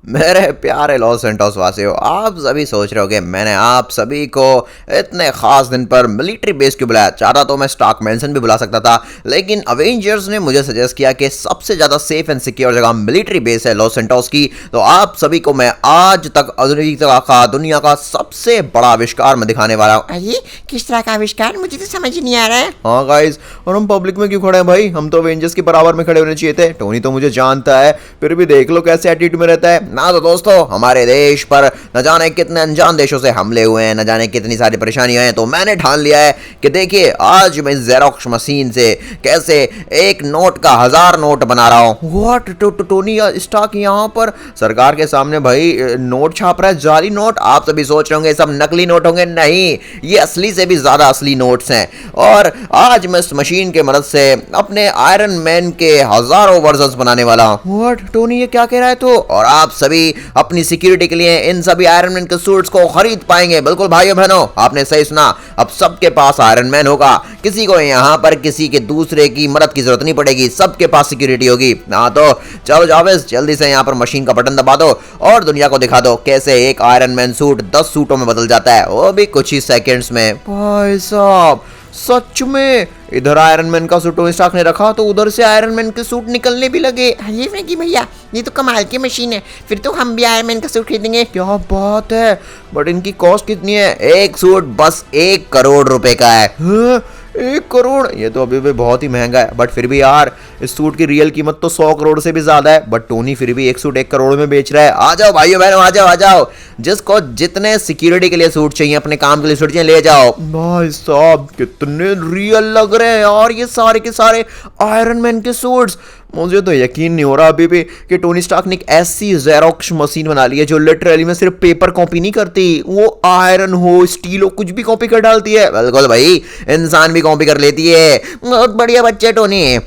मेरे प्यारे Los Santos वासियों, आप सभी सोच रहे होगे मैंने आप सभी को इतने खास दिन पर मिलिट्री बेस क्यों बुलाया। चाहता तो मैं स्टार्क मैंसन भी बुला सकता था, लेकिन अवेंजर्स ने मुझे सजेस्ट किया कि सबसे ज्यादा सेफ एंड सिक्योर जगह मिलिट्री बेस है लॉस सेंटोस की। तो आप सभी को मैं आज तक दुनिया का सबसे बड़ा आविष्कार मैं दिखाने वाला हूँ। अरे किस तरह का आविष्कार, मुझे तो समझ नहीं आ रहा है। हाँ गाइस, और हम पब्लिक में क्यों खड़े हैं भाई? हम तो अवेंजर्स के बराबर में खड़े होने चाहिए थे। टोनी तो मुझे जानता है, फिर भी देख लो कैसे एटीट्यूड में रहता है ना। तो दोस्तों, हमारे देश पर न जाने कितने अनजान देशों से हमले हुए हैं, न जाने कितनी सारी परेशानियां हैं। तो मैंने ठान लिया है कि देखिए आज मैं जेरोक्स मशीन से कैसे एक नोट का 1000 नोट बना रहा हूँ। व्हाट टोनी स्टार्क यहाँ पर सरकार के सामने भाई नोट छाप रहा है, जाली नोट। आप सभी सोच रहे होंगे सब नकली नोट होंगे, नहीं, ये असली से भी ज्यादा असली नोट्स हैं। और आज मैं इस मशीन के मदद से अपने आयरन मैन के हजारों वर्जन्स बनाने वाला हूँ। व्हाट टोनी, ये क्या कह रहा है? तो और आप सभी अपनी सिक्योरिटी के लिए इन सभी आयरन मैन के सूट्स को खरीद पाएंगे। बिल्कुल भाइयों बहनों, आपने सही सुना, अब सबके पास आयरन मैन होगा। किसी को यहाँ पर किसी के दूसरे की मदद की जरूरत नहीं पड़ेगी, सबके पास सिक्योरिटी होगी। हाँ तो चलो जावेद, जल्दी से यहाँ पर मशीन का बटन दबा दो और दुनिया को दिखा दो कैसे एक आयरन मैन सूट 10 सूटों में बदल जाता है, वो भी कुछ ही सेकेंड्स में। भाई साहब सच में, इधर आयरन मैन का सूट टोनी स्टार्क ने रखा तो उधर से आयरन मैन के सूट निकलने भी लगे। अरे फ्रैंकी भैया, ये तो कमाल की मशीन है, फिर तो हम भी आयरन मैन का सूट खरीदेंगे। क्या बात है, बट इनकी कॉस्ट कितनी है? एक सूट बस 1 करोड़ रुपए का है। हाँ? 1 करोड़, ये तो अभी भी बहुत ही महंगा है। बट फिर भी यार, इस सूट की रियल कीमत तो 100 करोड़ से भी ज्यादा है। बट टोनी फिर भी एक सूट 1 करोड़ में बेच रहा है। आ जाओ भाइयों बहनों, आ जाओ आ जाओ, जिसको जितने सिक्योरिटी के लिए सूट चाहिए, अपने काम के लिए सूट चाहिए, ले जाओ। भाई साहब कितने रियल लग रहे हैं यार ये सारे के सारे आयरन मैन के सूट्स। मुझे तो यकीन नहीं हो रहा अभी भी कि टोनी स्टार्क ने एक ऐसी जेरोक्स मशीन बना ली है जो लिटरली में सिर्फ पेपर कॉपी नहीं करती, वो आयरन हो, स्टील हो, कुछ भी कॉपी कर डालती है। बिल्कुल भाई, इंसान भी कॉपी कर लेती है। बहुत बढ़िया बच्चे टोनी,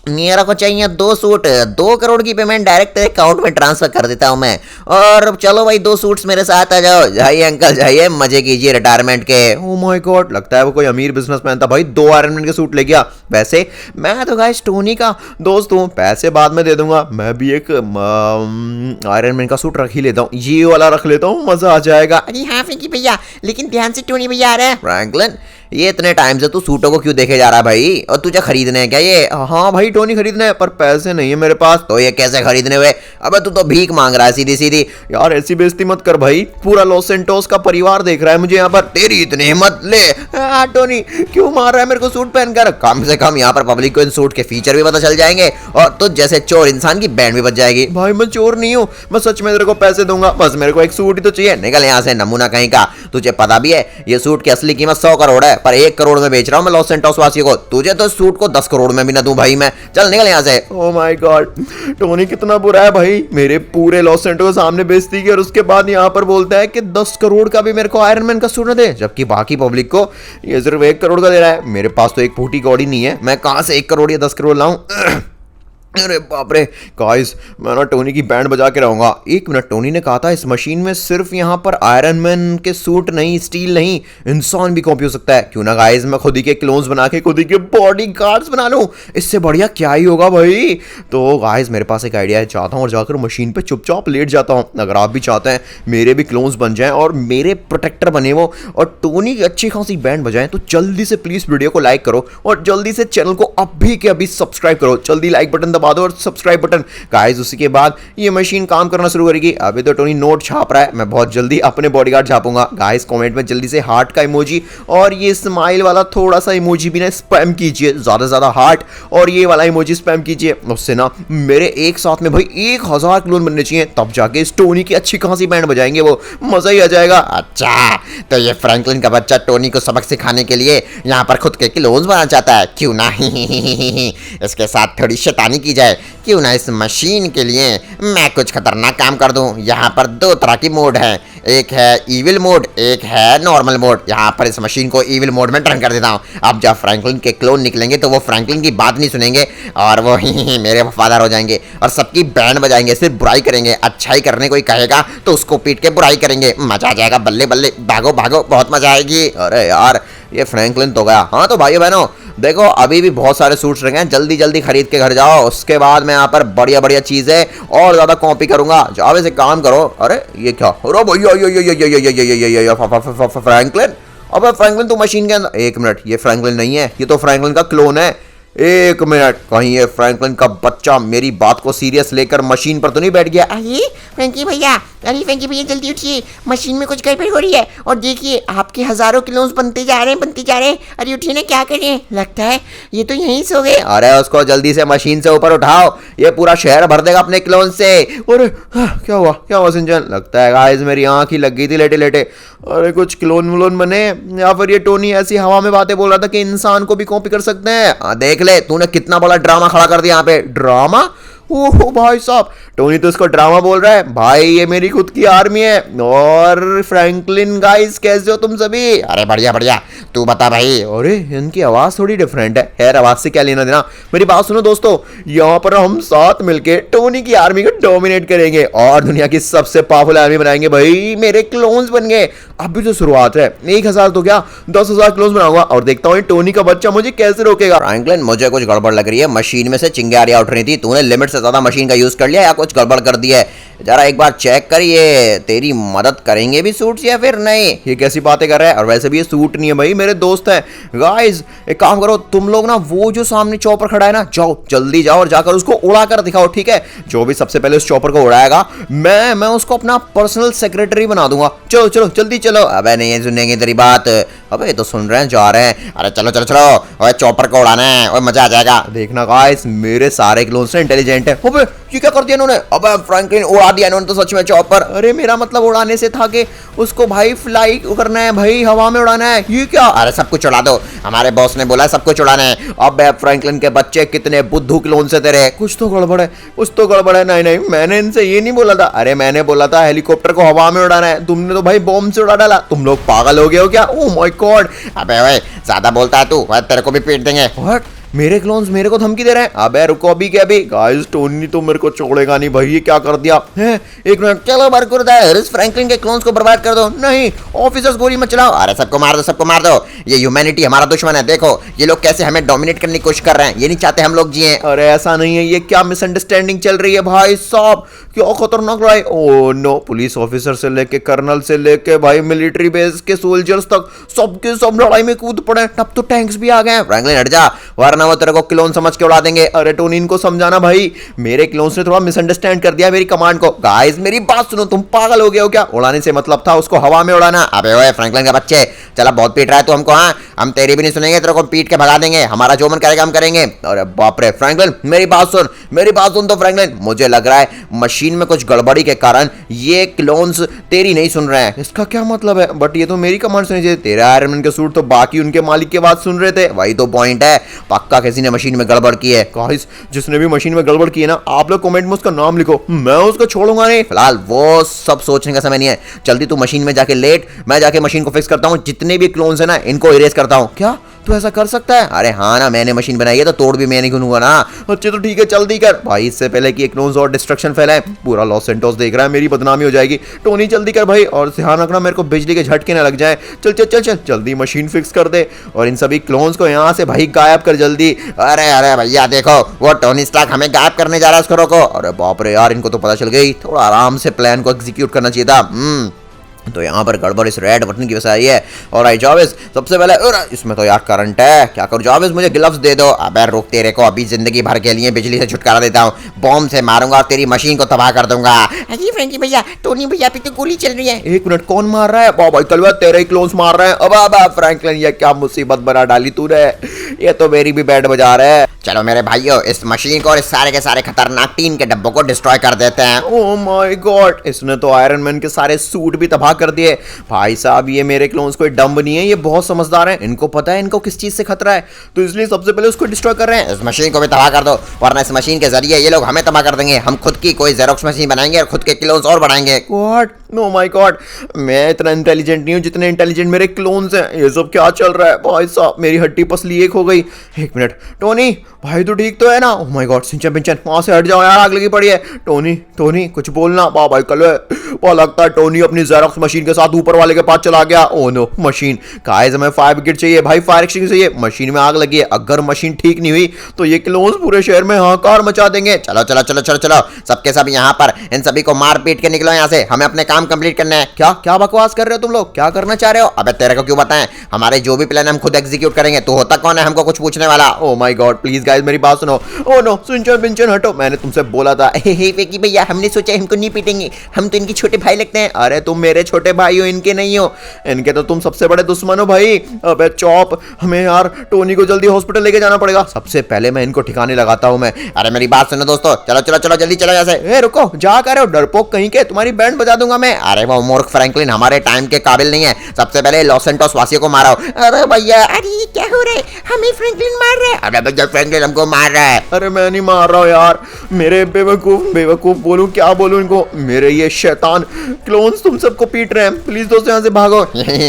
मेरा को चाहिए 2 सूट, 2 करोड़ की पेमेंट डायरेक्ट अकाउंट में ट्रांसफर कर देता हूं मैं। और चलो भाई 2 सूट्स मेरे साथ आ जाओ। जाइए अंकल जाइए, मजे कीजिए रिटायरमेंट के। ओह माय गॉड, लगता है वो कोई अमीर बिजनेसमैन था भाई, 2 आयरन मैन के सूट ले गया। वैसे मैं तो गाइस टोनी का दोस्त हूँ, पैसे बाद में दे दूंगा। मैं भी एक आयरन मैन का सूट रख ही लेता हूँ, ये वाला रख लेता हूँ, मजा आ जाएगा। अरे हाँ फ्रैंकी भैया, लेकिन ध्यान से, टोनी भैया आ रहा है। फ्रैंकलिन, ये इतने टाइम से तू सूटों को क्यों देखे जा रहा है भाई? और तुझे खरीदने हैं क्या ये? हाँ भाई टोनी खरीदने हैं, पर पैसे नहीं है मेरे पास। तो ये कैसे खरीदने हुए? अबे तू तो भीख मांग रहा है सीधी सीधी। यार ऐसी बेइज्जती मत कर भाई, पूरा लॉस सेंटोस का परिवार देख रहा है मुझे यहाँ पर। तेरी इतनी हिम्मत, ले। टोनी क्यों मार रहा है मेरे को सूट पहनकर? कम से कम यहाँ पर पब्लिक को इन सूट के फीचर भी पता चल जाएंगे और तुझ जैसे चोर इंसान की बैंड भी बच जाएगी। भाई मैं चोर नहीं हूँ, मैं सच में तेरे को पैसे दूंगा, बस मेरे को एक सूट ही तो चाहिए। निकल यहाँ से नमूना कहीं का। तुझे पता भी है ये सूट की असली कीमत 100 करोड़ है, पर 1 करोड़ में बेच रहा हूँ मैं लॉस सेंटोस वासियों को। तुझे तो सूट को 10 करोड़ में भी ना दूं भाई मैं। चल निकल यहाँ से। ओह माय गॉड, टोनी कितना बुरा है भाई, मेरे पूरे लॉस सेंटोस के सामने बेइज्जती की और उसके बाद यहाँ पर बोलता है कि 10 करोड़ का भी मेरे को आयरन मैन का सूट न दे, जबकि बाकी पब्लिक को ये सिर्फ 1 करोड़ का दे रहा है। मेरे पास तो एक फूटी कौड़ी नहीं है, मैं कहां से 1 करोड़ या 10 करोड़ लाऊं? अरे बाप रे गाइस, मैं ना टोनी की बैंड बजा के रहूंगा। 1 मिनट, टोनी ने कहा था इस मशीन में सिर्फ यहाँ पर आयरन मैन के सूट नहीं, स्टील नहीं, इंसान भी कॉपी हो सकता है। क्यों ना गाइस मैं खुद ही के क्लोन्स बना के खुद ही के बॉडी गार्ड्स बना लूं, इससे बढ़िया क्या ही होगा भाई। तो गाइस मेरे पास एक आइडिया है, चाहता हूँ और जाकर मशीन पे चुपचाप लेट जाता हूँ। अगर आप भी चाहते हैं मेरे भी क्लोन्स बन जाएं और मेरे प्रोटेक्टर बने वो और टोनी की अच्छी खासी बैंड बजाएं, तो जल्दी से प्लीज वीडियो को लाइक करो और जल्दी से चैनल को अभी के अभी सब्सक्राइब करो। जल्दी लाइक बटन दबा दो और सब्सक्राइब बटन। गाइस उसी के बाद ये मशीन काम करना शुरू करेगी। अभी तो टोनी नोट छाप रहा है, मैं बहुत जल्दी अपने बॉडीगार्ड छापूंगा। गाइस कमेंट में जल्दी से हार्ट का इमोजी और ये स्माइल वाला थोड़ा सा इमोजी भी ना स्पैम कीजिए, ज्यादा से ज्यादा हार्ट और ये वाला इमोजी स्पैम कीजिए। उससे ना मेरे एक साथ में भाई 1000 क्लोन बनने चाहिए, तब जाके इस टोनी की अच्छी खासी बैंड बजाएंगे, वो मजा ही आ जाएगा। अच्छा तो ये फ्रैंकलिन का बच्चा टोनी को सबक सिखाने के लिए यहाँ पर खुद के क्लोन्स बनाना चाहता है, क्यों ना इसके साथ थोड़ी शैतानी की जाए। क्यों ना इस मशीन के लिए मैं कुछ खतरनाक काम कर दूं। यहाँ पर 2 तरह की मोड है, एक है इविल मोड, एक है नॉर्मल मोड। यहाँ पर इस मशीन को इविल मोड में टर्न कर देता हूँ। अब जब फ्रैंकलिन के क्लोन निकलेंगे तो वो फ्रैंकलिन की बात नहीं सुनेंगे और वो मेरे वफादार हो जाएंगे और सबकी बैंड बजाएंगे, सिर्फ बुराई करेंगे। अच्छाई करने कोई कहेगा तो उसको पीट के बुराई करेंगे, मजा आ जाएगा। बल्ले बल्ले, भागो भागो, बहुत मजा आएगी। अरे यार ये फ्रैंकलिन तो गया। हाँ तो भाइयों बहनों, देखो अभी भी बहुत सारे सूट्स रखे हैं, जल्दी जल्दी खरीद के घर जाओ, उसके बाद मैं यहाँ पर बढ़िया बढ़िया चीजें और ज्यादा कॉपी करूंगा। जाओ वैसे काम करो। अरे ये क्या, अरे भैया फ्रैंकलिन, अबे फ्रैंकलिन तू मशीन के अंदर, एक मिनट, ये फ्रैंकलिन नहीं है, ये तो फ्रैंकलिन का क्लोन है। एक मिनट, कहीं ये फ्रैंकलिन का बच्चा मेरी बात को सीरियस लेकर मशीन पर तो नहीं बैठ गया? अरे फ्रैंकी भैया, अरे फ्रैंकी भैया जल्दी उठिए, मशीन में कुछ गड़बड़ हो रही है। और देखिए आपके हजारों क्लोन्स बनते जा रहे हैं। अरे उठिए ना, क्या करें, लगता है ये तो यहीं सो गए। अरे उसको जल्दी से मशीन से ऊपर उठाओ, ये पूरा शहर भर देगा अपने क्लोन से। अरे क्या हुआ सिंचन? लगता है गाइस मेरी आंख ही लग गई थी लेटे लेटे। अरे कुछ क्लोन व्लोन बने, या फिर ये टोनी ऐसी हवा में बातें बोल रहा था कि इंसान को भी कॉपी कर सकते हैं। देख ले तूने कितना बड़ा ड्रामा खड़ा कर दिया यहाँ पे। ड्रामा? ओहो भाई साहब, टोनी तो इसको ड्रामा बोल रहा है। भाई ये मेरी खुद की आर्मी है। और फ्रैंकलिन गाइस कैसे हो तुम सभी? अरे बढ़िया बढ़िया, तू बता भाई। अरे इनकी आवाज थोड़ी डिफरेंट है। खैर आवाज से क्या लेना देना, मेरी बात सुनो दोस्तों, यहाँ पर हम साथ मिलके टोनी की आर्मी को डोमिनेट करेंगे और दुनिया की सबसे पावरफुल आर्मी बनाएंगे। भाई मेरे क्लोन्स बन गए, अभी तो शुरुआत है। 1000 तो क्या 10,000 क्लोन्स बनाऊंगा और देखता हूँ टोनी का बच्चा मुझे कैसे रोकेगा। फ्रैंकलिन मुझे कुछ गड़बड़ लग रही है, मशीन में से चिंगारियां उठ रही थी, तूने लिमिट से ज्यादा मशीन का यूज कर लिया या कुछ गड़बड़ कर दिया है? जरा एक बार चेक करिए, तेरी मदद करेंगे भी सूट्स या फिर नहीं? ये कैसी बातें कर रहा है? और वैसे भी ये सूट नहीं है भाई, मेरे दोस्त हैं। गाइस एक काम करो तुम लोग ना, वो जो सामने चॉपर खड़ा है ना, जाओ जल्दी जाओ और जाकर उसको उड़ा कर दिखाओ, ठीक है? जो भी सबसे पहले उस चॉपर को उड़ाएगा मैं उसको अपना पर्सनल सेक्रेटरी बना दूंगा। चलो चलो जल्दी चलो। अबे नहीं सुनेंगे तेरी बात। अबे ये तो सुन रहे हैं, जा रहे हैं। अरे चलो चलो चलो, ओए चॉपर को उड़ाना है, ओए मजा आ जाएगा। देखना गाइस मेरे सारे क्लोन्स इंटेलिजेंट है। अबे ये क्या कर दिया इन्होंने? अबे फ्रैंकलिन उड़ा दिया इन्होंने तो सच में चॉपर। अरे मेरा मतलब उड़ाने से था कि उसको भाई फ्लाई करना है, भाई हवा में उड़ाना है। ये क्या? अरे सब कुछ उड़ा दो, हमारे बॉस ने बोला सब कुछ उड़ाना है। अबे फ्रैंकलिन के बच्चे कितने बुद्धू क्लोन से तेरे, कुछ तो गड़बड़ है, कुछ तो गड़बड़ है। नहीं मैंने इनसे ये नहीं बोला था। अरे मैंने बोला था हेलीकॉप्टर को हवा में उड़ाना है, तुमने तो भाई बॉम्ब से उड़ा डाला। तुम लोग पागल हो गए हो क्या? Oh my God. अबे ओए ज्यादा बोलता है तू, तेरे को भी पीट देंगे। व्हाट? मेरे क्लोन्स मेरे को धमकी दे रहे हैं? अबे रुको अभी के अभी। गाइस टोनी तो मेरे को छोड़ेगा नहीं भाई, ये क्या कर दिया है? एक मिनट, चलो बरकुरदार, इस फ्रैंकलिन के क्लोन्स को बर्बाद कर दो। नहीं ऑफिसर्स गोली मत चलाओ। अरे सबको मार दो, सबको मार दो। ये ह्यूमैनिटी हमारा दुश्मन है, देखो ये लोग कैसे हमें डोमिनेट करने की कोशिश कर रहे हैं, ये नहीं चाहते हम लोग जिए। अरे ऐसा नहीं है, ये क्या मिसअंडरस्टैंडिंग चल रही है भाई साहब? क्या खतरनाक लड़ाई। ओह नो, पुलिस ऑफिसर से लेके कर्नल से लेके भाई मिलिट्री बेस के सोल्जर्स तक सबके सब लड़ाई में कूद पड़े। तब तो टैंक्स भी आ गए। फ्रैंकलिन हट जा, वरना वो तेरे को क्लोन समझ के उड़ा देंगे। अरे टोनी इनको समझाना भाई, मेरे क्लोन्स ने थोड़ा मिसअंडरस्टैंड कर दिया मेरी कमांड को। गाइस मेरी बात सुनो, तुम पागल हो गए हो क्या? उड़ाने से मतलब था उसको हवा में उड़ाना। अबे ओए फ्रैंकलिन के बच्चे, चला बहुत पीट रहा है तू हमको। हाँ हम तेरी भी नहीं सुनेंगे, तेरे को पीट के भगा देंगे, हमारा जो मन करेगा हम करेंगे। अरे बाप रे फ्रैंकलिन मेरी बात सुन, मेरी बात सुन तो फ्रैंकलिन, मुझे लग रहा है मशीन में कुछ गड़बड़ी के कारण ये क्लोन्स तेरी नहीं सुन रहे हैं। इसका क्या मतलब है? बट ये तो मेरी कमांड सुनी चाहिए। तेरा आयरन मैन के सूट तो बाकी उनके मालिक की बात सुन रहे थे। वही तो पॉइंट है, पक्का किसी ने मशीन में गड़बड़ की है। गाइस जिसने भी मशीन में गड़बड़ की है ना, आप लोग कमेंट में उसका नाम लिखो, मैं उसको छोड़ूंगा नहीं। फिलहाल वो सब सोचने का समय नहीं है, जल्दी तू मशीन में जाके लेट, मैं जाके मशीन को फिक्स करता हूँ, जितने भी क्लोन्स है ना इनको इरेज करता हूँ। क्या तू ऐसा कर सकता है? अरे हाँ ना, मैंने मशीन बनाई है तो तोड़ भी मैं नहीं गिनूंगा ना। अच्छे तो ठीक है, जल्दी कर भाई, इससे पहले कि एक क्लोन्स और डिस्ट्रक्शन फैलाए। पूरा लॉस सेंटोस देख रहा है, मेरी बदनामी हो जाएगी। टोनी जल्दी कर भाई, और ध्यान रखना मेरे को बिजली के झटके ना लग जाए। चल चल चल चल जल्दी मशीन फिक्स कर दे और इन सभी क्लोन्स को यहाँ से भाई गायब कर जल्दी। अरे अरे भैया देखो, वो टोनी स्टार्क हमें गायब करने जा रहा है, उसको रोको। अरे बाप रे यार, इनको तो पता चल गई। थोड़ा आराम से प्लान को एग्जीक्यूट करना चाहिए था। तो यहाँ पर गड़बड़ इस रेड बटन की वजह से आई है। और आई जावेज सबसे पहले, इसमें तो यार करंट है, क्या करूँ जावेज? मुझे ग्लव्स दे दो। अबे रुक, तेरे को अभी जिंदगी भर के लिए बिजली से छुटकारा देता हूँ, बॉम्ब से मारूंगा और तेरी मशीन को तबाह कर दूंगा। अरे फ्रैंकी भैया, टोनी भैया पे तो गोली चल रही है। एक मिनट, कौन मार रहा है? भाई कलवा तेरे ही क्लोन्स मार रहे हैं। अब फ्रैंकलिन ये क्या मुसीबत बना डाली तूने, ये तो मेरी भी बैंड बजा रहा है। चलो मेरे भाइयों, इस मशीन को और इस सारे के सारे खतरनाक टीन के डब्बों को डिस्ट्रॉय कर देते हैं। ओह माय गॉड, इसने तो आयरन मैन के सारे सूट भी तबाह कर दिए। भाई साहब ये मेरे क्लोन्स कोई डम्ब नहीं है, ये बहुत समझदार हैं, इनको पता है इनको किस चीज से खतरा है, तो इसलिए सबसे पहले उसको डिस्ट्रॉय कर रहे हैं। इस मशीन को भी तबाह कर दो, वरना इस मशीन के जरिए ये लोग हमें तबाह कर देंगे। हम खुद की कोई जेरोक्स मशीन बनाएंगे और खुद के क्लोन्स और बढ़ाएंगे। व्हाट? नो माय गॉड, मैं इतना इंटेलिजेंट नहीं हूँ जितने इंटेलिजेंट मेरे क्लोन्स हैं। ये सब क्या चल रहा है भाई साहब, मेरी हड्डी पसली एक हो गई। एक मिनट, टोनी भाई तो ठीक तो है ना? ओह माय गॉड, सिंचन पिंचन वहां से हट जाओ यार, आग लगी पड़ी है। टोनी टोनी कुछ बोलना। वाह भाई कल वो लगता है टोनी अपनी जेरोक्स मशीन के साथ ऊपर वाले के पास चला गया। ओह नो, मशीन गाइस, हमें फायर ब्रिगेड चाहिए भाई, फायर एक्सटिंग्विशर चाहिए। मशीन में आग लगी है, अगर मशीन ठीक नहीं हुई तो ये क्लोन्स पूरे शहर में हाहाकार मचा देंगे। चलो चलो चलो चलो चलो, सबके सब यहाँ पर, इन सभी को मार पीट के निकलो यहाँ से, हमें अपने काम कंप्लीट करना है। क्या क्या बकवास कर रहे हो तुम लोग? क्या करना चाह रहे हो? अबे तेरे को क्यों बताएं, हमारे जो भी प्लान हम खुद एग्जीक्यूट करेंगे। तू होता कौन है हमको कुछ पूछने वाला? Oh my God, please guys मेरी बात सुनो। ओह नो, सिंचन पिंचन हटो, मैंने तुमसे बोला था। हे फेंकी भैया, हमने सोचा इनको नहीं पीटेंगे, हम तो इनके छोटे भाई लगते हैं। अरे तुम मेरे छोटे भाई हो, इनके नहीं हो। इनके तो तुम सबसे बड़े दुश्मन हो भाई। अबे चॉप, हमें यार टोनी को जल्दी हॉस्पिटल लेके जाना पड़ेगा। सबसे पहले मैं इनको ठिकाने लगाता हूं मैं। अरे मेरी बात सुनो दोस्तों, चलो चलो चलो जल्दी चलो यहाँ से। ए रुको, जा कर रहे हो डरपोक कहीं के, तुम्हारी बैंड बजा दूंगा मैं। अरे वो मूर्ख फ्रैंकलिन हमारे टाइम के काबिल नहीं है। सबसे पहले लॉस एंटोस वासियों को मारो। अरे भैया, अरे ये क्या हो रहा है? हमें फ्रैंकलिन मार रहा है। अरे भैया फ्रैंकलिन हमको मार रहा है। अरे मैं नहीं मार रहा हूँ यार, मेरे बेवकूफ बेवकूफ बोलूं क्या बोलूं इनको, मेरे ये शैतान क्लोन्स तुम सबको पीट रहे हैं। प्लीज दोस्तों यहाँ से भागो।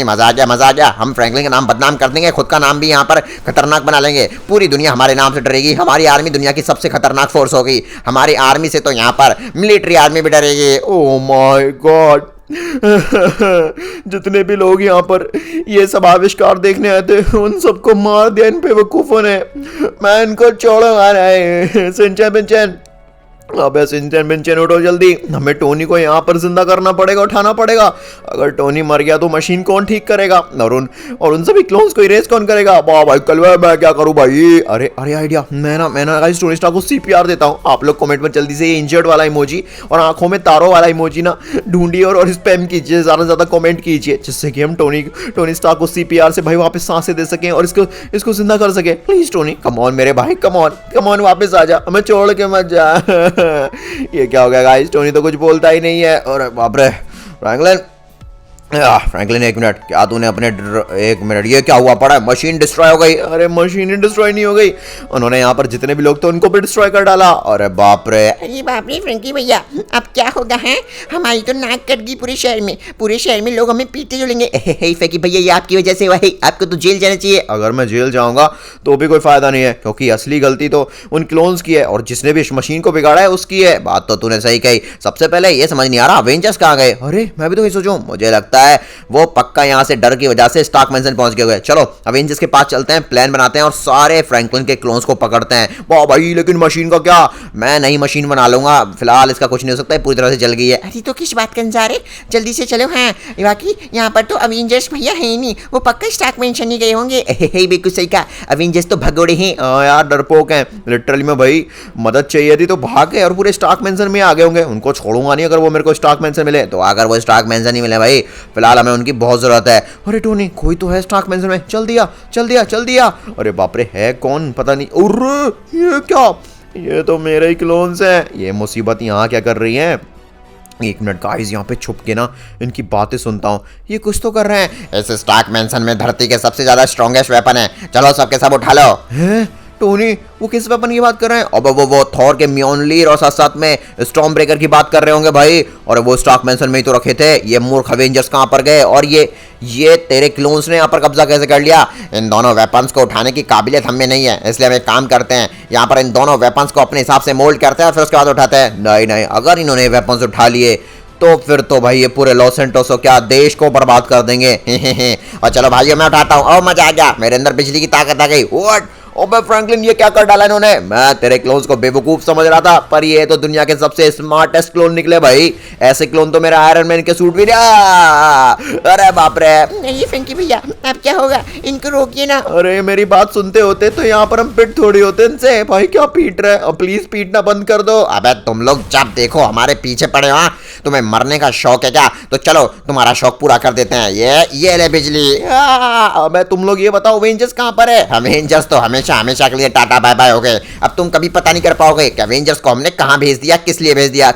मजा आ गया मजा आ गया, हम फ्रैंकलिन का नाम बदनाम कर देंगे, खुद का नाम भी यहाँ पर खतरनाक बना लेंगे। पूरी दुनिया हमारे नाम से डरेगी, हमारी आर्मी दुनिया की सबसे खतरनाक फोर्स होगी। हमारी आर्मी से तो यहाँ पर मिलिट्री आर्मी भी डरेगी। ओह माय गॉड, जितने भी लोग यहाँ पर ये सब आविष्कार देखने आए थे उन सबको मार दिया इन बेवकूफों ने। मैं इनको छोड़ूंगा नहीं। सिंचन पिंचन, अबे सिंचन पिंचन उठो जल्दी, हमें टोनी को यहाँ पर जिंदा करना पड़ेगा, उठाना पड़ेगा। अगर टोनी मर गया तो मशीन कौन ठीक करेगा, और उन सभी क्लोन्स को इरेज कौन करेगा? वाह भाई कल मैं क्या करूँ भाई? अरे अरे आइडिया, मैं ना गाइस टोनी स्टार्क को सीपीआर देता हूँ। आप लोग कमेंट में जल्दी से ये इंजर्ड वाला इमोजी और आंखों में तारों वाला इमोजी ना ढूंढिए और स्पैम कीजिए, ज्यादा से ज्यादा कमेंट कीजिए, जिससे कि हम टोनी स्टार्क को सीपीआर से भाई वापस सांसें दे सकें और इसको जिंदा कर सके। प्लीज टोनी कम ऑन मेरे भाई, कम ऑन वापस आ जा, हमें छोड़ के मत जा। ये क्या हो गया गाइस, टोनी तो कुछ बोलता ही नहीं है। और बाप रे, फ्रैंकलिन एक मिनट, क्या तूने अपने एक मिनट, ये क्या हुआ पड़ा है? मशीन डिस्ट्रॉय हो गई। अरे मशीन ही डिस्ट्रॉय नहीं हो गई, उन्होंने यहाँ पर जितने भी लोग थे उनको भी डिस्ट्रॉय कर डाला। अरे बाप रे, अरे बाप रे फ्रैंकी भैया, अब क्या होगा है? हमारी तो नाक कट गई पूरे शहर में लोग हमें पीते चलेंगे। फेंकी भैया ये आपकी वजह से हुआ है, आपको तो जेल जाना चाहिए। अगर मैं जेल जाऊंगा तो भी कोई फायदा नहीं है, क्योंकि असली गलती तो उन क्लोन्स की है और जिसने भी इस मशीन को बिगाड़ा है उसकी है। बात तो तूने सही कही। सबसे पहले ये समझ नहीं आ रहा अवेंजर्स कहाँ गए? अरे मैं भी तो ये सोचूं, मुझे लगता है वो पक्का यहाँ से डर की वजह से स्टार्क मैंशन पहुंच गए हुए। चलो अवेंजर्स के पास चलते हैं, प्लान बनाते हैं और सारे फ्रैंकलिन के क्लोन्स को पकड़ते हैं। वाह भाई, लेकिन मशीन का क्या? मैं नई मशीन बना लूंगा, फिलहाल इसका कुछ नहीं हो सकता है, पूरी तरह से जल गई है। अरे तो किस बात का इंतजार है, जल्दी से चलो। हाँ बाकी यहाँ पर तो अवेंजर्स भैया है ही नहीं, वो पक्का स्टार्क मैंशन ही गए होंगे। बिल्कुल सही कहा, अवेंजर्स तो भगोड़े हैं। यार डरपोक हैं लिटरली में भाई, मदद चाहिए थी तो भाग गए और पूरे स्टार्क मैंशन में आ गए होंगे। उनको छोड़ूंगा नहीं अगर वो मेरे को स्टार्क मैंशन मिले तो। अगर वो स्टार्क मैंशन नहीं मिले भाई, फिलहाल हमें उनकी बहुत जरूरत है। अरे टोनी कोई तो है स्टार्क मैंशन में, चल दिया। अरे बाप रे, है कौन पता नहीं। अरे ये क्या, ये तो मेरे ही क्लोन्स हैं। ये मुसीबत यहाँ क्या कर रही है? एक मिनट गाइस, यहाँ पे छुप के ना इनकी बातें सुनता हूँ, ये कुछ तो कर रहे हैं। इस स्टार्क मैंशन में धरती के सबसे ज्यादा स्ट्रॉन्गेस्ट वेपन है, चलो सबके सब उठा लो। हैं टोनी, वो किस वेपन की बात कर रहे हैं? अब वो थॉर के म्योनलीर और साथ में स्टॉर्म ब्रेकर की बात कर रहे होंगे भाई। और वो स्टार्क मैंशन में ही तो रखे थे। ये मूर्ख अवेंजर्स कहाँ पर गए? और ये तेरे क्लोन्स ने यहाँ पर कब्जा कैसे कर लिया? इन दोनों वेपन्स को उठाने की काबिलियत हमें नहीं है, इसलिए हम एक काम करते हैं, यहाँ पर इन दोनों वेपन्स को अपने हिसाब से मोल्ड करते हैं और फिर उसके बाद उठाते हैं। नहीं, अगर इन्होंने वेपन्स उठा लिए तो फिर तो भाई ये पूरे लॉस एंटोस को क्या देश को बर्बाद कर देंगे। और चलो भाइयों मैं उठाता हूँ। मजा आ गया, मेरे अंदर बिजली की ताकत आ गई। व्हाट? ओबे फ्रैंकलिन, ये क्या कर डाला इन्होंने? मैं तेरे क्लोन्स को बेवकूफ समझ रहा था, पर ये तो दुनिया के सबसे स्मार्टेस्ट क्लोन निकले भाई। ऐसे क्लोन तो मेरा आयरन मैन के सूट भी नहीं। अरे बाप रे, नहीं फ्रैंकी भैया, अब क्या होगा? इनको रोकिए ना। अरे मेरी बात सुनते होते तो यहाँ पर हम पिट थोड़ी होते इनसे। भाई क्या पीट रहे? अब प्लीज पीटना बंद कर दो। अबे तुम लोग जब देखो हमारे पीछे पड़े हो, तुम्हें मरने का शौक है क्या? तो चलो तुम्हारा शौक पूरा कर देते हैं। ये ले बिजली। अबे तुम लोग ये बताओ अवेंजर्स कहाँ पर है? अवेंजर्स तो हमेशा के लिए टाटा बाय बाय हो गए। अब तुम कभी पता नहीं कर पाओगे कि अवेंजर्स को हमने कहाँ भेज दिया, किस लिए भेज दिया।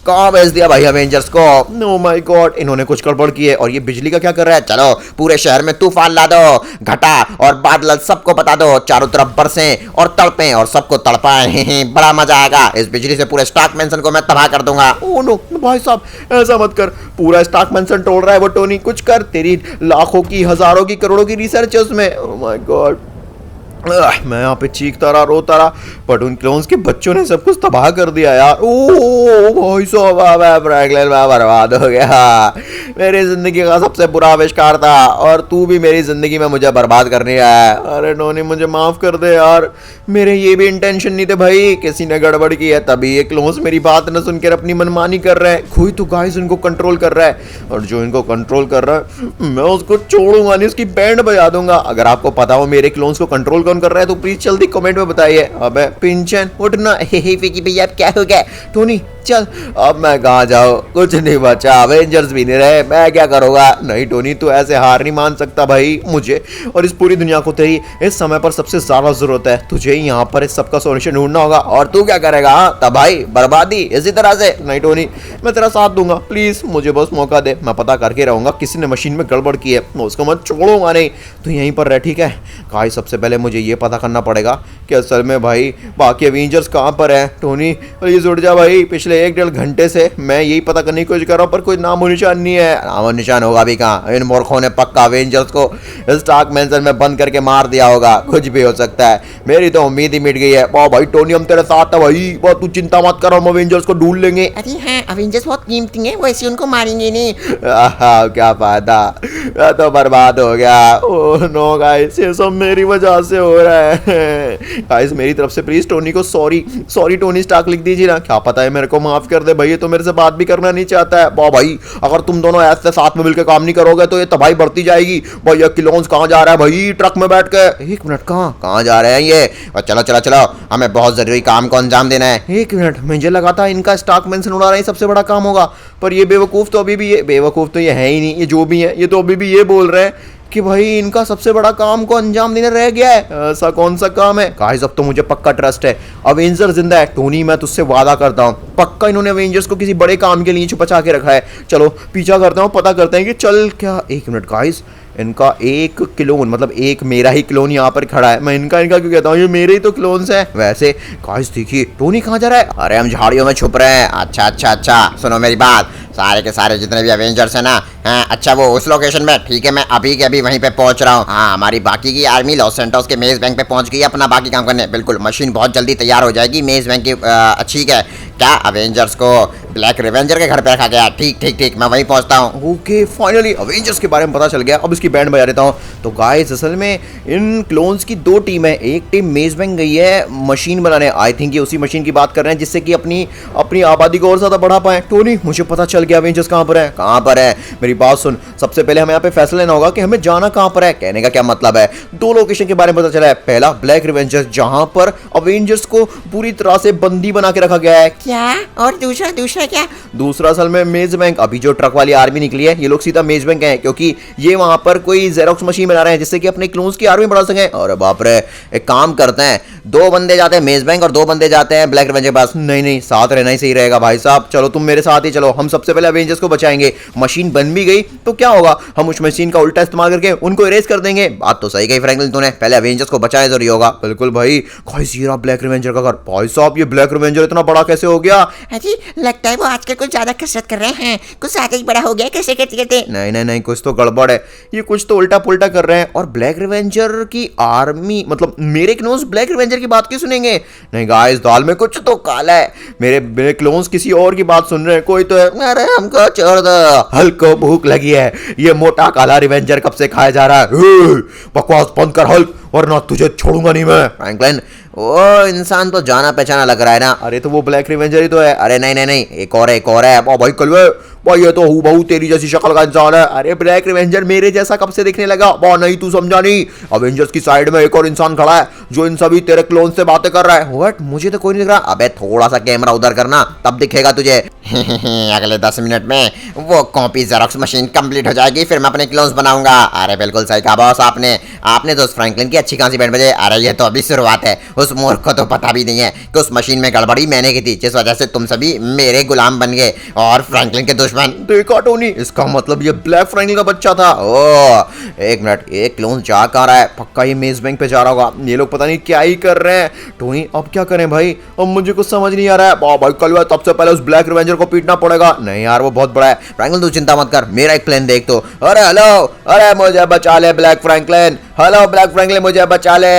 कहाँ भेज दिया भाई अवेंजर्स को? नो माय गॉड, इन्होंने कुछ गड़बड़ की है। और ये बिजली का क्या कर रहा है? चलो पूरे शहर में तूफान ला दो, घटा और बादल सबको बता दो, चारों तरफ बरसें और तड़पें और सबको तड़पाएं। बड़ा मजा आएगा। इस बिजली से पूरे स्टॉक मैंसन को मैं तबाह कर दूंगा। ओ नो भाई साहब, ऐसा मत कर। पूरा स्टॉक मैंसन तोड़ रहा है वो टोनी। कुछ कर, तेरी लाखों की, हजारों की, करोड़ों की रिसर्च है उसमें। ओह माय गॉड, मैं यहाँ पे चीखता रहा, रोता रहा, बट उन क्लोन्स के बच्चों ने सब कुछ तबाह कर दिया यार। ओ भाई साहब, मैं फ्रैंकलिन, मैं बर्बाद हो गया। मेरी जिंदगी का सबसे बुरा आविष्कार था और तू भी मेरी जिंदगी में मुझे बर्बाद करने आया है। अरे टोनी, मुझे माफ कर दे यार, मेरे ये भी इंटेंशन नहीं थे भाई। किसी ने गड़बड़ की है, तभी ये क्लोन्स मेरी बात न सुनकर अपनी मनमानी कर रहे हैं। कोई तो गाइस इनको कंट्रोल कर रहा है, और जो इनको कंट्रोल कर रहा है मैं उसको छोड़ूंगा नहीं, उसकी बैंड बजा दूंगा। अगर आपको पता हो मेरे क्लोन्स को कंट्रोल कौन कर रहा है तो प्लीज जल्दी कमेंट में बताइए। अबे पिंचन उठना। हे फिकी भैया, अब क्या हो गया? टोनी चल, अब मैं कहाँ जाऊँ? कुछ नहीं बचा, अवेंजर्स भी नहीं रहे, मैं क्या करूँगा? नहीं टोनी, तू ऐसे हार नहीं मान सकता भाई। मुझे और इस पूरी दुनिया को तेरी इस समय पर सबसे ज्यादा जरूरत है। तुझे यहाँ पर इस सबका सॉल्यूशन ढूंढना होगा। और तू क्या करेगा? तब भाई बर्बादी इसी तरह से। नहीं टोनी, मैं तेरा साथ दूंगा, प्लीज मुझे बस मौका दे। मैं पता करके रहूंगा किसी ने मशीन में गड़बड़ की है, मैं उसको मत छोड़ूंगा नहीं। तू यहीं पर रह, ठीक है? गाइस, सबसे पहले मुझे ये पता करना पड़ेगा कि असल में भाई बाकी अवेंजर्स कहाँ पर है। टोनी प्लीज उठ जा भाई, पिछले 1-1.5 घंटे से मैं यही पता करने की कोशिश कर रहा हूँ, पर कोई नामो निशान नहीं है। नामो निशान होगा भी कहाँ? इन मूर्खों ने पक्का अवेंजर्स को स्टॉक मैंसन में बंद करके मार दिया होगा। कुछ भी हो सकता है, मेरी तो उम्मीद ही मिट गई है। वाह भाई टोनी, हम तेरे साथ है भाई, वाह तू चिंता मत कर, हम अवेंजर्स को ढूंढ लेंगे। अरे हाँ, अवेंजर्स बहुत कीमती है, वैसे उनको मारेंगे नहीं। क्या फायदा, मैं तो बर्बाद हो गया। ओह नो गाइस, ये सब मेरी वजह से हो रहा है। गाइस, मेरी तरफ से प्लीज टोनी को सॉरी टोनी स्टार्क लिख दीजिए ना। क्या पता है मेरे को माफ कर दे भाई, ये तो मेरे से बात भी करना नहीं चाहता है। वाह भाई, अगर तुम दोनों ऐसे साथ में मिलकर काम नहीं करोगे तो ये तबाही बढ़ती जाएगी। भाई ये क्लोन्स कहाँ जा रहा है भाई? ट्रक में बैठ के। 1 मिनट, कहाँ जा रहे हैं ये? और चलो चलो चलो, हमें बहुत जरूरी काम को अंजाम देना है। 1 मिनट, मुझे लगा था इनका स्टॉक मेंशन उड़ाना ही सबसे बड़ा काम होगा, पर ये बेवकूफ़ तो अभी भी, ये बेवकूफ़ तो ये है ही नहीं। ये जो भी है, ये तो अभी भी ये बोल रहे हैं कि भाई इनका सबसे बड़ा काम को अंजाम देना रह गया है। ऐसा कौन सा काम है? गाइस, अब तो मुझे पक्का ट्रस्ट है, अवेंजर जिंदा है। टोनी, मैं तुझसे वादा करता हूँ, पक्का इन्होंने अवेंजर्स को किसी बड़े काम के लिए छुपा के रखा है। चलो पीछा करता हूँ, पता करते हैं कि चल क्या। 1 मिनट गाइस, इनका एक क्लोन, मतलब एक मेरा ही क्लोन यहाँ पर खड़ा है। मैं इनका क्यों कहता हूँ, ये मेरे ही तो क्लोन्स हैं। वैसे गाइस देखिए, टोनी कहाँ जा रहा है? अरे हम झाड़ियों में छुप रहे हैं। अच्छा, सुनो मेरी बात, सारे के सारे जितने भी अवेंजर्स हैं ना, हाँ अच्छा वो उस लोकेशन में, ठीक है? मैं अभी के अभी वहीं पे पहुंच रहा हूँ। हाँ, हमारी बाकी की आर्मी लॉस सैंटोस के मेज बैंक पे पहुंच गई है अपना बाकी काम करने। बिल्कुल, मशीन बहुत जल्दी तैयार हो जाएगी मेज बैंक की। ठीक है, क्या अवेंजर्स को ब्लैक रिवेंजर के घर पे रखा गया? ठीक, मैं वहीं पहुंचता हूँ। ओके, फाइनली अवेंजर्स के बारे में पता चल गया। अब इसकी बैंड बजा देता हूँ। तो गाइस, असल में इन क्लोन्स की 2 टीम है। एक टीम मेज बैंक गई है मशीन बनाने। आई थिंक ये उसी मशीन की बात कर रहे हैं जिससे कि अपनी आबादी को और ज्यादा बढ़ा पाए। टोनी, मुझे पता चल गया अवेंजर्स कहाँ पर है। कहाँ पर है? मेरी बात सुन, सबसे पहले हमें यहाँ पे फैसला लेना होगा कि हमें जाना कहाँ पर है। कहने का क्या मतलब है, 2 लोकेशन के बारे में पता चला है। पहला ब्लैक रिवेंजर्स, जहां पर अवेंजर्स को पूरी तरह से बंदी बना के रखा गया है। क्या? और दूसरा क्या? दूसरा असल में मेज बैंक। अभी जो ट्रक वाली आर्मी निकली है, ये लोग सीधा मेज बैंक हैं, क्योंकि ये वहां पर कोई जेरोक्स मशीन बना रहे हैं जिससे कि अपने क्लोन्स की आर्मी बढ़ा सकें। और बाप रे, एक काम करते हैं, 2 बंदे जाते हैं मेज बैंक और 2 बंदे जाते हैं ब्लैक रिवेंजर के पास। नहीं, साथ रहना ही सही रहेगा भाई साहब। चलो तुम मेरे साथ ही चलो, हम सबसे पहले अवेंजर्स को बचाएंगे। मशीन बन भी गई तो क्या होगा, हम उस मशीन का उल्टा इस्तेमाल करके उनको इरेज कर देंगे। बात तो सही कही फ्रैंकलिन तूने, पहले अवेंजर्स को बचाए जरूरी होगा। बिल्कुल भाई। गाइस, ये रहा ब्लैक रिवेंजर का घर। भाई साहब, ये ब्लैक रिवेंजर इतना बड़ा कैसे हो गया? अजी, लगता है वो आजकल कुछ ज्यादा कसरत कर रहे हैं, कुछ ज्यादा ही बड़ा हो गया कैसे करते। नहीं, कुछ तो गड़बड़ है। ये कुछ तो उल्टा पुल्टा कर रहे हैं। और ब्लैक रिवेंजर की आर्मी, मतलब मेरे क्लोन्स ब्लैक रिवेंजर की बात क्यों सुनेंगे? नहीं गाइस, दाल में कुछ तो काला है। मेरे क्लोन्स किसी और की बात सुन रहे हैं। कोई तो है। अरे हमको छोड़ दो, हल्क को भूख लगी है। ये मोटा काला रिवेंजर कब से खाया जा रहा है? बकवास बंद कर हल्क, वरना तुझे छोड़ूंगा नहीं मैं। फ्रैंकलिन, वो इंसान तो जाना पहचाना लग रहा है ना। अरे तो वो ब्लैक रिवेंजर ही तो है। अरे नहीं, एक और है। ओ भाई कलवे, भाई ये तो हूबहू तेरी जैसी शक्ल का इंसान है। अरे ब्लैक रिवेंजर मेरे जैसा कब से दिखने लगा? वाह नहीं तू समझा नहीं। अवेंजर्स की साइड में एक और इंसान खड़ा है जो इन सभी तेरे क्लोन से बातें कर रहा है। व्हाट? मुझे तो कोई नहीं दिख रहा। अबे थोड़ा सा कैमरा उधर करना तब दिखेगा तुझे। अगले 10 मिनट में वो कॉपी जेरोक्स मशीन कंप्लीट हो जाएगी, फिर मैं अपने क्लोन्स बनाऊंगा। अरे बिल्कुल सही कहा बॉस आपने तो उस फ्रैंकलिन की अच्छी खासी बैंड बजे। अरे ये तो अभी शुरुआत है, उस मूर्ख को तो पता भी नहीं है कि उस मशीन में गड़बड़ी मैंने की थी, जिस वजह से तुम सभी मेरे गुलाम बन गए और फ्रैंकलिन के दुश्मन। देखा टोनी, इसका मतलब ये ब्लैक फ्रैंकलिन का बच्चा था। ओ एक मिनट, एक क्लोन जा कहाँ रहा है? पक्का ये मेज बैंक पे जा रहा होगा। ये लोग पता नहीं क्या ही कर रहे हैं। टोनी अब क्या करें भाई? अब मुझे कुछ समझ नहीं आ रहा है। भाई कल तब से पहले उस ब्लैक रिवेंजर को पीटना पड़ेगा। नहीं यार वो बहुत बड़ा है। फ्रैंकलिन तू चिंता मत कर, मेरा एक प्लान देख तो। अरे हेलो, अरे मुझे बचा ले black Franklin. Hello black Franklin मुझे बचा ले।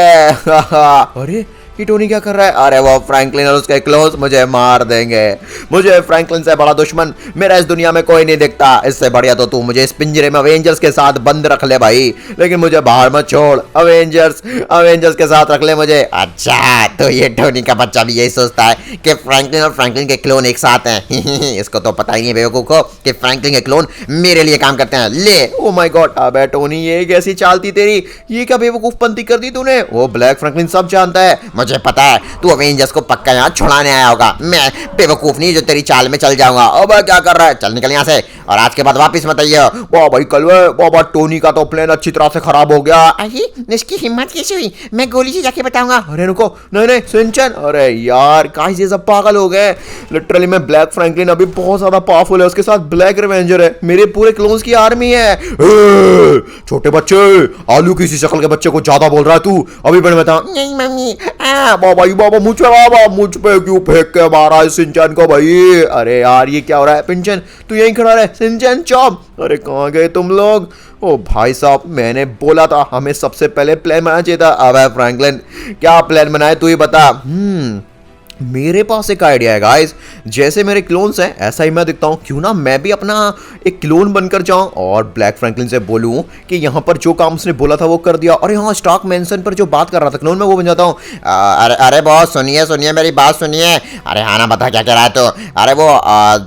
अरे ये टोनी क्या कर रहा है? अरे वो फ्रैंकलिन और उसके क्लोन्स मुझे मार देंगे। मुझे फ्रैंकलिन से बड़ा दुश्मन मेरा इस दुनिया में कोई नहीं दिखता। इससे बढ़िया तो तू मुझे इस पिंजरे में अवेंजर्स के साथ बंद रख ले भाई, लेकिन मुझे बाहर मत छोड़। अवेंजर्स के साथ रख ले मुझे। अच्छा तो ये टोनी का बच्चा भी यही सोचता है कि फ्रैंकलिन और फ्रैंकलिन के क्लोन एक साथ हैं। इसको तो पता ही नहीं बेवकूफ को कि फ्रैंकलिन के क्लोन मेरे लिए काम करते हैं। ले ओ माय गॉड, अबे टोनी ये कैसी चालती तेरी? ये क्या बेवकूफपंती कर दी तूने? वो ब्लैक फ्रैंकलिन सब जानता है। मुझे पता है तू अवेंजर्स को पक्का यहाँ छुड़ाने आया होगा। मैं बेवकूफ नहीं जो तेरी चाल में चल जाऊंगा। अब क्या कर रहा है? चल निकल यहाँ से और आज के बाद वापस मत आइए। वाह भाई कलवे, बाबा टोनी का तो प्लान अच्छी तरह से खराब हो गया। अरे इसकी हिम्मत कैसे हुई? मैं गोली से जाके बताऊंगा। अरे रुको, नहीं नहीं सिंचन, अरे यार गाइस ये सब पागल हो गए। लिटरली मैं ब्लैक फ्रैंकलिन अभी बहुत ज्यादा पावरफुल है, उसके साथ ब्लैक रिवेंजर है, मेरे पूरे क्लोन्स की आर्मी है। छोटे बच्चे, आलू की सी शक्ल के बच्चे को ज्यादा बोल रहा है तू। अभी मैंने बता। नहीं मम्मी। बाबा मुझ पे क्यों फेंक के मारा है सिंचन को भाई? अरे यार ये क्या हो रहा है? पिंचन तू यहीं खड़ा रहे। सिंचन चौप, अरे कहाँ गए तुम लोग? ओ भाई साहब मैंने बोला था हमें सबसे पहले प्लान बनाना चाहिए था। अब फ्रैंकलिन क्या प्लान बनाए तू ही बता। मेरे पास एक आइडिया है गाइस, जैसे मेरे क्लोन्स हैं ऐसा ही मैं दिखता हूँ, क्यों ना मैं भी अपना एक क्लोन बनकर जाऊं और ब्लैक फ्रैंकलिन से बोलूं कि यहाँ पर जो काम उसने बोला था वो कर दिया, और यहाँ स्टॉक मेंशन पर जो बात कर रहा था क्लोन में वो बन जाता हूँ। अरे बॉस सुनिए मेरी बात सुनिए। अरे हाँ ना बता क्या कह रहा है तो। अरे वो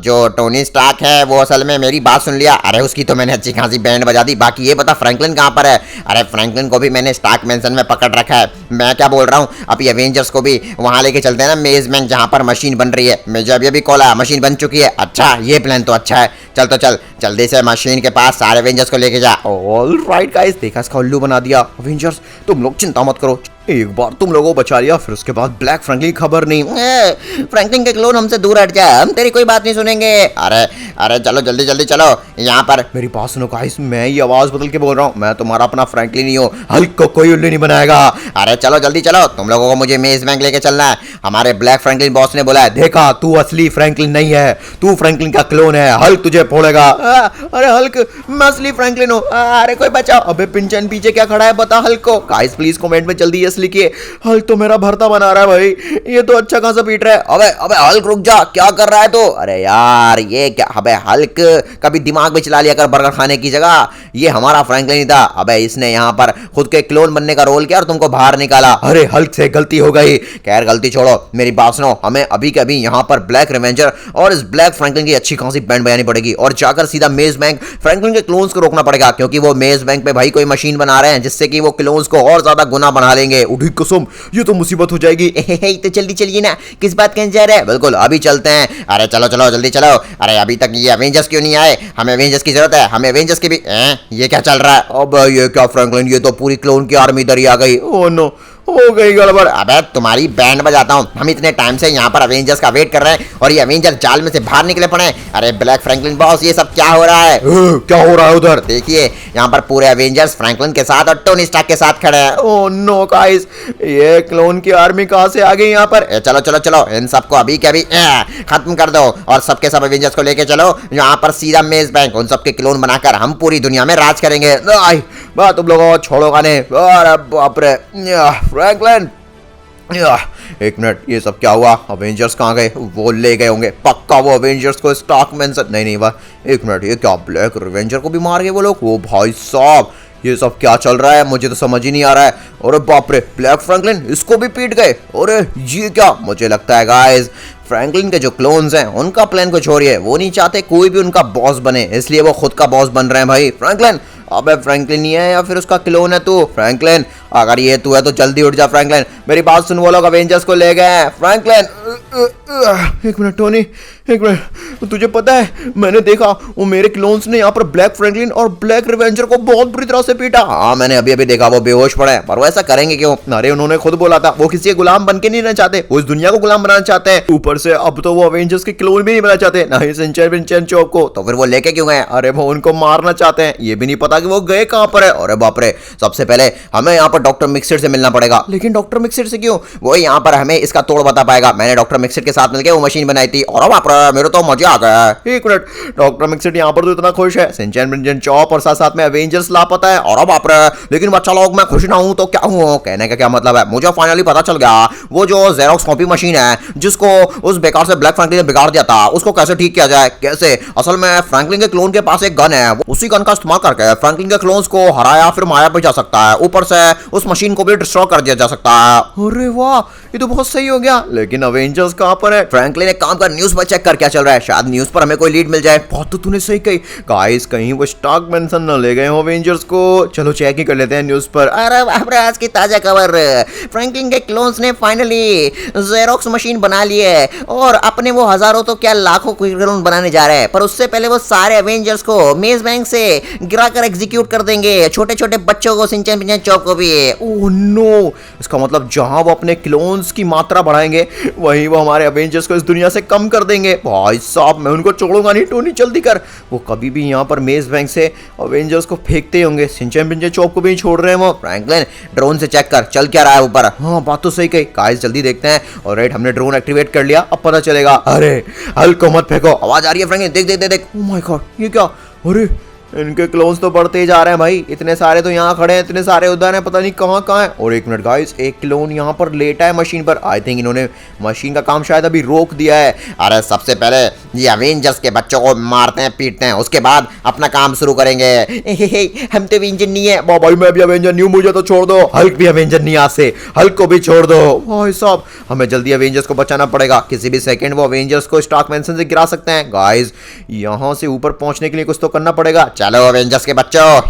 जो टोनी स्टार्क है वो असल में मेरी बात सुन लिया। अरे उसकी तो मैंने अच्छी खासी बैंड बजा दी। बाकी ये बता फ्रैंकलिन कहाँ पर है? अरे फ्रैंकलिन को भी मैंने स्टार्क मेंशन में पकड़ रखा है। मैं क्या बोल रहा हूँ, अभी अवेंजर्स को भी वहाँ लेके चलते हैं ना मेज बैंक जहाँ पर मशीन बन रही है। मुझे अभी कॉल आया, मशीन बन चुकी है। अच्छा ये प्लान तो अच्छा है। चल तो चल जल्दी से मशीन के पास सारे अवेंजर्स को लेके जा। ऑल राइट गाइस, देखा इसका उल्लू बना दिया। अवेंजर्स तुम लोग चिंता मत करो, एक बार तुम लोगों को बचा लिया फिर उसके बाद ब्लैक फ्रैंकलिन की खबर नहीं। फ्रैंकलिन के क्लोन हमसे दूर हट जा, हम तेरी कोई बात नहीं सुनेंगे। अरे चलो जल्दी चलो यहाँ पर। मेरी बात सुनो गाइस, मैं ये आवाज बदल के बोल रहा हूँ, मैं तुम्हारा अपना फ्रैंकलिन ही हूँ। हल्क को कोई उल्लू नहीं बनाएगा। अरे चलो जल्दी चलो, तुम लोगों को मुझे मेज बैंक लेके चलना है। हमारे ब्लैक फ्रैंकलिन बॉस ने बोला है। देखा, तू असली फ्रैंकलिन नहीं है, तू फ्रैंकलिन का क्लोन है। हल्क तुझे फोड़ेगा। अरे हल्क मैं असली फ्रैंकलिन हूँ। अरे कोई बचाओ। अबे पिंचन पीछे क्या खड़ा है बता हल्क को। गाइस प्लीज कमेंट में जल्दी यस लिखिए। हल्क तो मेरा भरता बना रहा है भाई, ये तो अच्छा खासा पीट रहा है। अबे हल्क रुक जा, क्या कर रहा है तो? अरे यार ये क्या? अबे हल्क कभी दिमाग में चला लिया कर बर्गर खाने की जगह। ये हमारा फ्रैंकलिन ही था। अबे इसने यहाँ पर खुद के क्लोन बनने का रोल किया और तुमको बाहर निकाला। अरे हल्क से गलती हो गई। खैर गलती छोड़ो, मेरी बात सुनो। हमें अभी के अभी यहाँ पर ब्लैक रिवेंजर और इस ब्लैक फ्रैंकलिन की अच्छी खासी बैंड बजानी पड़ेगी और जाकर सीधा मेज बैंक फ्रैंकलिन के क्लोन्स को रोकना पड़ेगा, क्योंकि वो मेज बैंक पे भाई कोई मशीन बना रहे हैं जिससे कि वो क्लोन्स को और ज्यादा गुना बना लेंगे। उठी कसम, ये तो मुसीबत हो जाएगी। तो जल्दी चलिए ना, किस बात कहने जा रहे हैं? बिल्कुल अभी चलते हैं। अरे चलो जल्दी चलो। अरे अभी तक ये अवेंजर्स क्यों नहीं आए? हमें अवेंजर्स की जरूरत है, हमें अवेंजर्स की भी। ये क्या चल रहा है? अब ये क्या फ्रैंकलिन, ये तो पूरी क्लोन की आर्मी इधर ही आ गई। ओह नो, हो गई गड़बड़। अबे तुम्हारी बैंड बजाता हूँ। हम इतने टाइम से यहाँ पर अवेंजर्स का वेट कर रहे हैं और ये अवेंजर जाल में से बाहर निकले पड़े हैं। अरे ब्लैक फ्रैंकलिन बॉस ये सब क्या हो रहा है? क्या हो रहा है उधर? देखिए यहाँ पर पूरे अवेंजर्स फ्रैंकलिन के साथ और टोनी स्टार्क के साथ खड़े हैं। ओह नो गाइस, ये क्लोन की आर्मी कहाँ से आ गई यहाँ पर? चलो इन सबको अभी के अभी खत्म कर दो और सबके सब अवेंजर्स को लेके चलो यहाँ पर सीधा मेज बैंक। उन सबके क्लोन बनाकर हम पूरी दुनिया में राज करेंगे। तुम लोगों को छोड़ोगा नहीं। अरे बाप रे फ्रैंकलिन, एक मिनट, ये सब क्या हुआ? अवेंजर्स कहाँ गए? वो ले गए होंगे पक्का। वो अवेंजर्स को स्टॉक मेंशन नहीं वाह, एक मिनट, ये क्या ब्लैक रिवेंजर को भी मार गए वो लोग? वो भाई साहब ये सब क्या चल रहा है, मुझे तो समझ ही नहीं आ रहा है। अरे बाप रे, ब्लैक फ्रैंकलिन इसको भी पीट गए। अरे ये क्या, मुझे लगता है गाइस फ्रैंकलिन के जो क्लोन्स हैं उनका प्लान कुछ और ही है। वो नहीं चाहते कोई भी उनका बॉस बने, इसलिए वो खुद का बॉस बन रहे हैं भाई। फ्रैंकलिन, अबे फ्रैंकलिन ही है या फिर उसका क्लोन है तू? फ्रैंकलिन, अगर ये तू है तो जल्दी उठ जा फ्रैंकलिन, मेरी बात सुन, वो लोग अवेंजर्स को ले गए हैं। फ्रैंकलिन, एक मिनट टोनी, एक मिनट, तुझे पता है मैंने देखा वो मेरे क्लोन्स ने यहाँ पर ब्लैक फ्रैंकलिन और ब्लैक रिवेंजर को बहुत बुरी तरह से पीटा। हाँ मैंने अभी अभी देखा, वो बेहोश पड़े हैं, पर वो ऐसा करेंगे क्यों? अरे उन्होंने खुद बोला था वो किसी के गुलाम बन के नहीं रहना चाहते, वो इस दुनिया को गुलाम बनाना चाहते हैं। ऊपर से अब तो वो अवेंजर्स के क्लोन भी नहीं बनना चाहते, ना ही सिंचैन चौक को। तो फिर वो लेके क्यों गए? अरे वो उनको मारना चाहते हैं, ये भी नहीं पता कि वो गए कहाँ पर है। अरे बाप रे, सबसे पहले हमें यहाँ पर डॉक्टर मिक्सर से मिलना पड़ेगा। लेकिन डॉक्टर मिक्सर से क्यों? वो यहाँ पर हमें इसका तोड़ बता पाएगा। मैंने डॉक्टर मिक्सर के साथ मिलकर वो मशीन बनाई थी और बाप रे मेरे तो मजा आ गया। एक मिनट, डॉक्टर मिक्सर यहाँ पर तो इतना खुश है, सिंचैन चौक और साथ साथ में अवेंजर्स लापता है। और बाप रे, लेकिन बच्चा लोग मैं खुश ना हूं तो क्या हूं? कहने का क्या मतलब है, मुझे फाइनली पता चल गया वो जो जेरोक्स कॉपी मशीन है जिसको उस बेकार से ब्लैक फ्रैंकलिन ने बिगाड़ दिया था, उसको कैसे ठीक किया जाए। कैसे? असल में फ्रैंकलिन के क्लोन के पास एक गन है, उसी गन का इस्तेमाल करके फ्रैंकलिन के क्लोन्स को हराया फिर मारा भी जा सकता है, ऊपर से उस मशीन को भी डिस्ट्रॉय कर दिया जा सकता है। अरे वाह, ये तो बहुत सही हो गया। लेकिन अवेंजर्स कहां पर है? फ्रैंकलिन एक काम कर, न्यूज़ पर चेक कर क्या चल रहा है, शायद न्यूज़ पर हमें कोई लीड मिल जाए। बहुत तो तूने सही कही गाइस, कहीं वो स्टार्क मेंशन न ले गए हो अवेंजर्स को। चलो चेक ही कर लेते हैं न्यूज़ पर। अरे बाप रे, आज की ताजा खबर, फ्रैंकलिन के क्लोन्स ने फाइनली जेरोक्स मशीन बना ली है और अपने वो हजारों तो क्या लाखों क्लोन बनाने जा रहे हैं। पर उससे पहले वो सारे अवेंजर्स को मेज बैंक से गिराकर एग्जीक्यूट कर देंगे, छोटे छोटे बच्चों को, सिंचैन पिंचैन चौक को भी। ओह नो, इसका मतलब जहां वो अपने क्लोन्स की मात्रा बढ़ाएंगे वहीं वो हमारे अवेंजर्स को इस दुनिया से कम कर देंगे। भाई साहब मैं उनको छोड़ूंगा नहीं, टोनी जल्दी कर। वो कभी भी यहाँ पर मेज बैंक से अवेंजर्स को फेंकते होंगे, सिंचैन पिंचैन चौक को भी नहीं छोड़ रहे हैं वो। फ्रैंकलिन, ड्रोन से चेक कर चल क्या रहा है ऊपर। हाँ बात तो सही कही गाइस, जल्दी देखते हैं। ऑलराइट, हमने ड्रोन एक्टिवेट कर लिया, अब पता चलेगा। अरे हल्क को मत फेंको, आवाज आ रही है फ्रैंकलिन, देख देख देख देख। ओह माय गॉड, ये क्या? अरे इनके क्लोन्स तो बढ़ते ही जा रहे हैं भाई, इतने सारे तो यहाँ खड़े हैं, इतने सारे उधर हैं, पता नहीं कहाँ कहाँ है। और एक मिनट गाइस, एक क्लोन यहाँ पर लेटा है मशीन पर। आई थिंक इन्होंने मशीन का काम शायद अभी रोक दिया है। अरे सबसे पहले ये अवेंजर्स के बच्चों को मारते हैं, पीटते हैं, उसके बाद अपना काम शुरू करेंगे। हम तो अवेंजर नहीं है। भाई मैं भी अवेंजर नहीं हूँ, मुझे तो छोड़ दो। हल्क भी अवेंजर नहीं, आज से हल्क को भी छोड़ दो। भाई साहब हमें जल्दी अवेंजर्स को बचाना पड़ेगा, किसी भी सेकंड वो अवेंजर्स को स्टार्क मेंशन से गिरा सकते हैं। गाइस यहाँ से ऊपर पहुंचने के लिए कुछ तो करना पड़ेगा। चलो अवेंजर्स के बच्चों,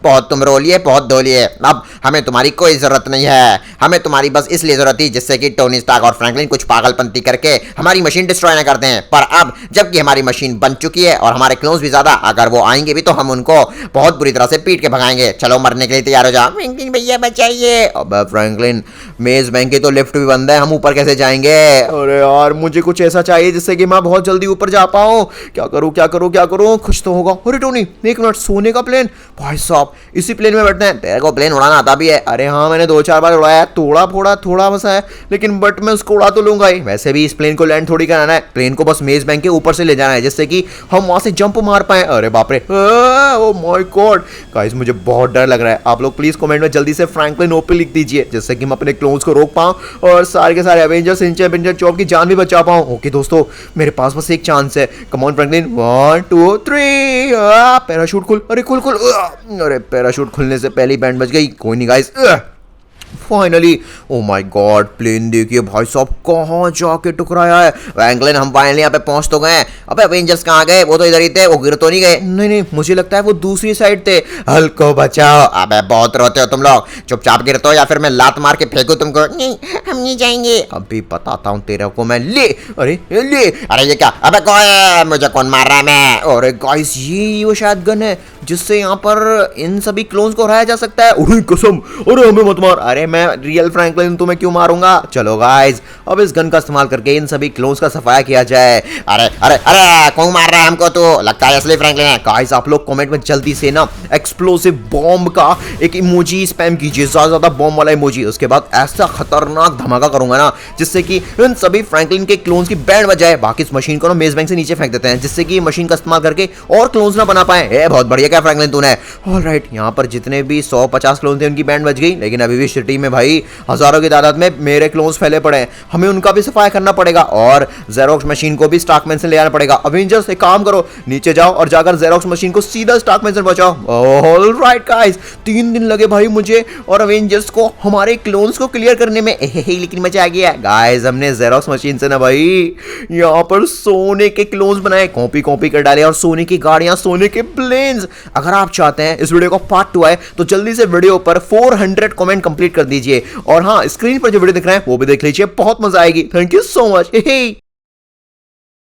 बहुत तुम रो लिए, बहुत धो लिए, अब हमें तुम्हारी कोई जरूरत नहीं है। हमें तुम्हारी बस इसलिए जरूरत थी जिससे कि टोनी स्टार्क और फ्रैंकलिन कुछ पागलपंती करके हमारी मशीन डिस्ट्रॉय न करते हैं। पर अब जबकि हमारी मशीन बन चुकी है और हमारे क्लोन्स भी ज्यादा, अगर वो आएंगे भी तो हम उनको बहुत बुरी तरह से पीट के भगाएंगे। चलो मरने के लिए तैयार हो जाओ। फ्रैंकलिन भैया बचाइए। अब फ्रैंकलिन, मेज बैंक की तो लिफ्ट भी बंद है, हम ऊपर कैसे जाएंगे? अरे यार मुझे कुछ ऐसा चाहिए जिससे कि मैं बहुत जल्दी ऊपर जा पाऊँ। क्या करूँ क्या करूँ क्या करूँ? कुछ तो होगा। अरे टोनी एक मिनट, सोने का प्लेन? भाई साहब इसी प्लेन में बैठते हैं। तेरे को प्लेन उड़ाना आता भी है? अरे हाँ मैंने 2-4 बार उड़ाया, थोड़ा फोड़ा थोड़ा बसा है, लेकिन बट मैं उसको उड़ा तो लूंगा ही। वैसे भी इस प्लेन को लैंड थोड़ी कराना है, प्लेन को बस मेज बैंक के ऊपर से ले जाना है जिससे कि हम वहां से जंप मार पाए। अरे बाप रे, ओ माय गॉड गाइस, मुझे बहुत डर लग रहा है। आप लोग प्लीज कमेंट में जल्दी से फ्रैंकलिन ओपी लिख दीजिए जिससे कि हम अपने क्लोन्स को रोक पाऊं और सारे के सारे अवेंजर्स, सिंचैन पिंचैन चौक की जान भी बचा पाऊं। ओके दोस्तों, मेरे पास बस एक चांस है। कम ऑन फ्रैंकलिन, 1 2 3, पैराशूट खुल। अरे खुल खुल। अरे पैराशूट खुलने से पहले बैंड बज गई। कोई नहीं guys, finally. Oh my god, plane देखिए भाई साहब कहाँ जाके टकराया है। फ्रैंकलिन हम फाइनली यहाँ पे पहुंच तो गए। अबे अवेंजर्स कहाँ गए? वो तो इधर ही थे, वो गिर तो नहीं गए? नहीं नहीं, मुझे लगता है वो दूसरी साइड थे। हल्क को बचाओ। अबे बहुत रोते हो तुम लोग, चुपचाप गिरते हो या फिर मैं लात मार के फेंकू तुमको? नहीं, हम नहीं जाएंगे। अभी बताता हूँ तेरे को मैं। ले, अरे ले। अरे ये क्या? अबे कौन है? मुझे कौन मार रहा है? मैं? अरे गाइस, ये वो शायद गन है जिससे यहाँ पर इन सभी क्लोन्स को हराया जा सकता है। अरे कसम, अरे हमें मत मार। अरे मैं रियल फ्रैंकलिन, तुम्हें क्यों मारूंगा? चलो गाइस, अब इस गन का इस्तेमाल करके इन सभी क्लोन्स का सफाया किया जाए। अरे अरे अरे, कौन मार रहा है हमको? तो लगता है असली फ्रैंकलिन है। गाइस आप लोग कमेंट में जल्दी से ना एक्सप्लोसिव बॉम्ब का एक इमोजी स्पैम कीजिए, ज्यादा बॉम्ब वाला इमोजी। उसके बाद ऐसा खतरनाक धमाका करूंगा ना जिससे कि इन सभी फ्रैंकलिन के क्लोन्स की बैंड बज जाए। बाकी इस मशीन को ना मेज बैंक से नीचे फेंक देते हैं जिससे कि मशीन का इस्तेमाल करके और क्लोन्स ना बना पाए। बहुत बढ़िया क्या फ्रैंकलिन तूने। ऑलराइट, यहाँ पर जितने भी 150 क्लोन थे उनकी बैंड बज गई, लेकिन अभी भी सिटी में भाई हजारों की तादाद में मेरे क्लोन्स फैले पड़े हैं, हमें उनका भी सफाया करना पड़ेगा और जेरोक्स मशीन को भी स्टॉक मैन से ले आना पड़ेगा। अवेंजर्स एक काम करो, नीचे जाओ और जाकर जेरोक्स मशीन को सीधा स्टॉक मैन से पहुंचाओ। ऑलराइट गाइस, 3 दिन लगे भाई मुझे और अवेंजर्स को हमारे क्लोन्स को क्लियर करने में। लेकिन मजा आ गया गाइस, हमने जेरोक्स मशीन से ना भाई यहाँ पर सोने के क्लोन्स बनाए, कॉपी कॉपी कर डाले और सोने की गाड़ियां, सोने के प्लेन्स। अगर आप चाहते हैं इस वीडियो का पार्ट 2 आए तो जल्दी से वीडियो पर 400 कमेंट कंप्लीट कर दीजिए और हाँ, स्क्रीन पर जो वीडियो दिख रहा है वो भी देख लीजिए, बहुत मजा आएगी। Thank you so much.